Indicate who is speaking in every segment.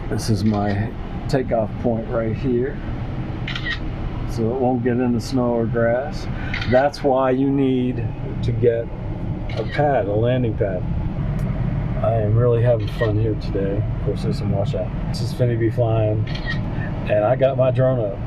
Speaker 1: This is my takeoff point right here, so it won't get in the snow or grass. That's why you need to get a pad, a landing pad. I am really having fun here today. Of course, there's some washout. This is finna be flying, and I got my drone up.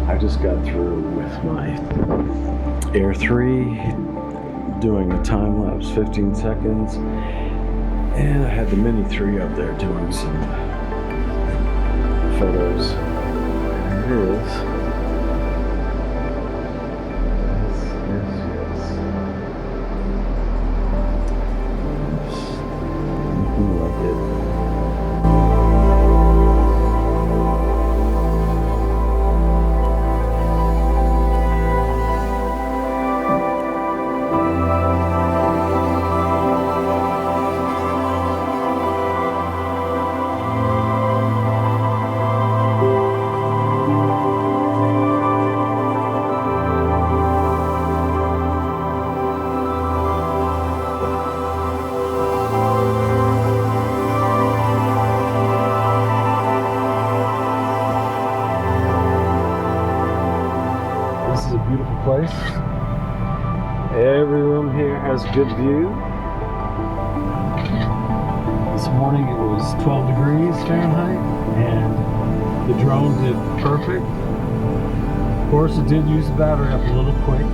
Speaker 1: I just got through with my Air 3 doing a time lapse 15 seconds, and I had the Mini 3 up there doing some photos. There it is. Yes. Looking like it. This is a beautiful place. Every room here has a good view. This morning it was 12 degrees Fahrenheit and the drone did perfect. Of course, it did use the battery up a little quick.